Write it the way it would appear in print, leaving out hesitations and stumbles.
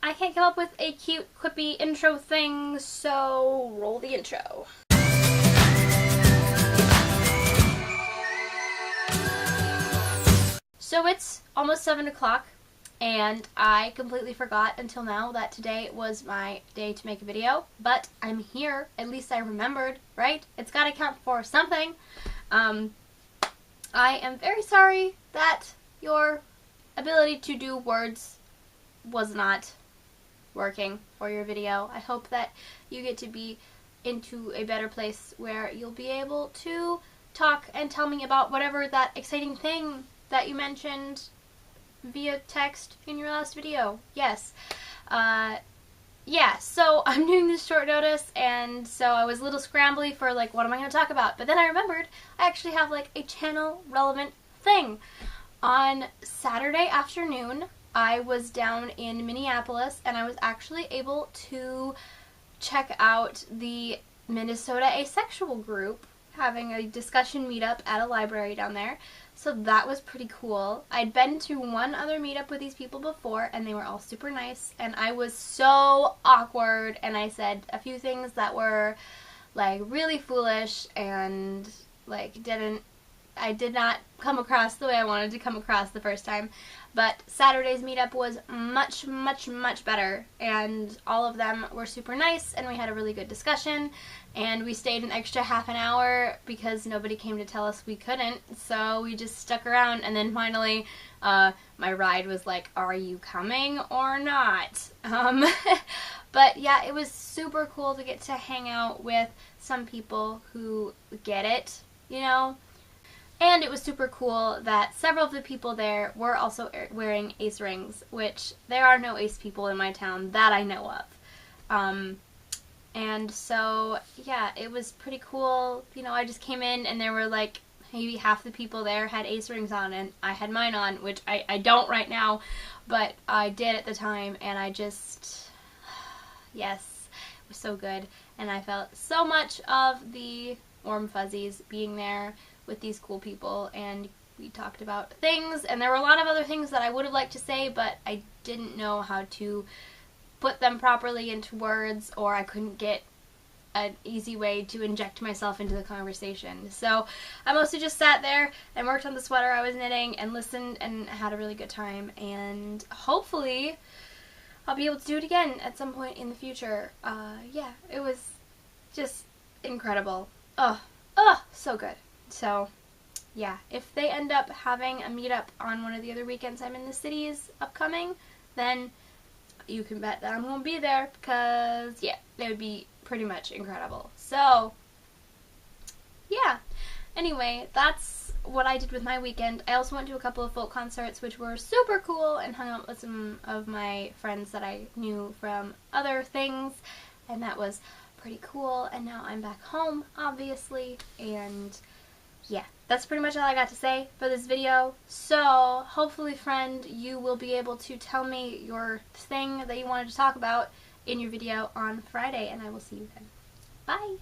I can't come up with a cute, quippy intro thing, so roll the intro. So it's almost 7 o'clock, and I completely forgot until now that today was my day to make a video, but I'm here. At least I remembered, right? It's gotta count for something. I am very sorry that your ability to do words was not working for your video. I hope that you get to be into a better place where you'll be able to talk and tell me about whatever that exciting thing that you mentioned via text in your last video. Yes. Yeah, so I'm doing this short notice, and so I was a little scrambly for, like, what am I going to talk about? But then I remembered I actually have, like, a channel-relevant thing. On Saturday afternoon, I was down in Minneapolis, and I was actually able to check out the Minnesota Asexual group having a discussion meetup at a library down there. So that was pretty cool. I'd been to one other meetup with these people before, and they were all super nice, and I was so awkward, and I said a few things that were, like, really foolish, and, like, I did not come across the way I wanted to come across the first time. But Saturday's meetup was much, much, much better, and all of them were super nice, and we had a really good discussion, and we stayed an extra half an hour because nobody came to tell us we couldn't, so we just stuck around, and then finally my ride was like, are you coming or not? But yeah, it was super cool to get to hang out with some people who get it, you know? And it was super cool that several of the people there were also wearing ace rings, which there are no ace people in my town that I know of. And so, yeah, it was pretty cool. You know, I just came in and there were like maybe half the people there had ace rings on, and I had mine on, which I don't right now, but I did at the time, and I just, yes, it was so good. And I felt so much of the warm fuzzies being there with these cool people, and we talked about things, and there were a lot of other things that I would have liked to say, but I didn't know how to put them properly into words, or I couldn't get an easy way to inject myself into the conversation. So I mostly just sat there and worked on the sweater I was knitting and listened and had a really good time, and hopefully I'll be able to do it again at some point in the future. Yeah, it was just incredible. Oh, so good. So, yeah, if they end up having a meetup on one of the other weekends I'm in the cities upcoming, then you can bet that I'm going to be there, because, yeah, it would be pretty much incredible. So, yeah. Anyway, that's what I did with my weekend. I also went to a couple of folk concerts, which were super cool, and hung out with some of my friends that I knew from other things, and that was pretty cool. And now I'm back home, obviously, and yeah, that's pretty much all I got to say for this video. So, hopefully, friend, you will be able to tell me your thing that you wanted to talk about in your video on Friday, and I will see you then. Bye!